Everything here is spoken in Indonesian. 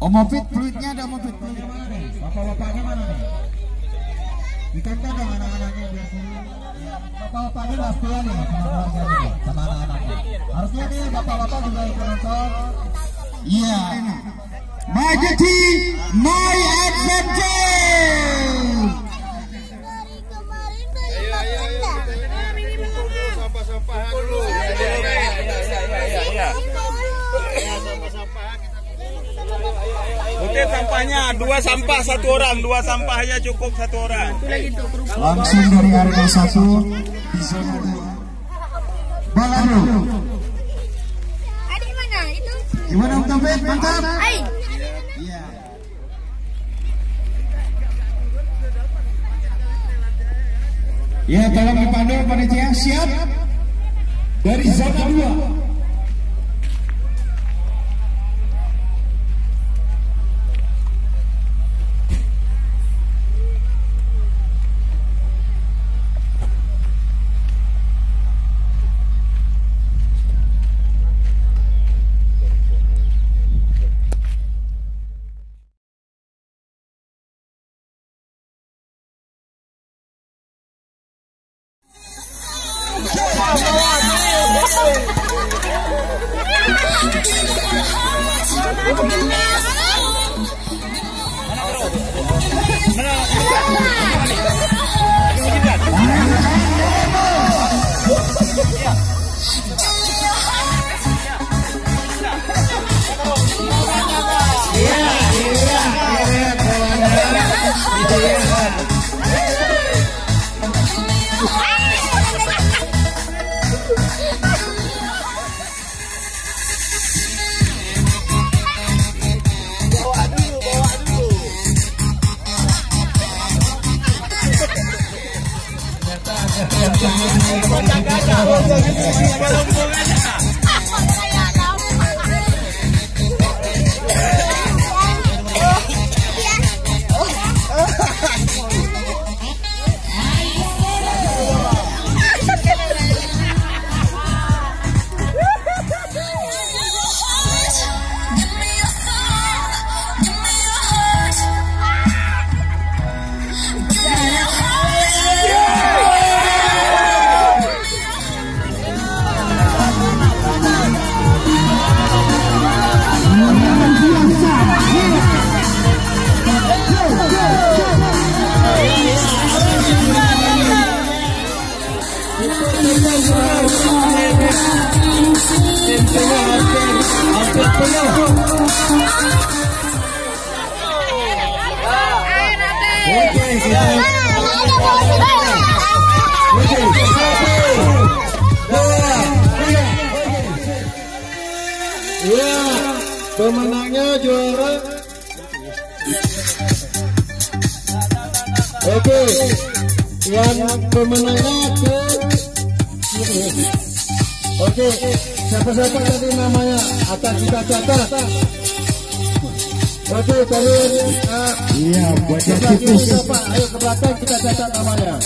Omopit fluidnya ada, omopit fluidnya mana nih? Bapak-bapaknya mana nih? Ditonton dong anak-anaknya biar seru. Bapak-bapaknya udah setia nih sama keluarganya, sama anak-anaknya. Harusnya nih bapak-bapak juga ikut nonton. Iya. Majeti My Adventure. Sampah-sampahan dulu. Oke, sampahnya 2 sampah 1 orang, 2 sampahnya cukup 1 orang. Langsung dari area 1 di zona 2. Balado. Adik mana itu? Gimana Om Taufik? Mantap. Iya. Ya, tolong dipandu panitia, siap. Dari zona 2. Pemenangnya juara. Oke, yang pemenangnya ke. Oke, siapa-siapa tadi namanya akan kita catat. Oke, terus iya, buat siapa? Ayo ke belakang kita catat namanya.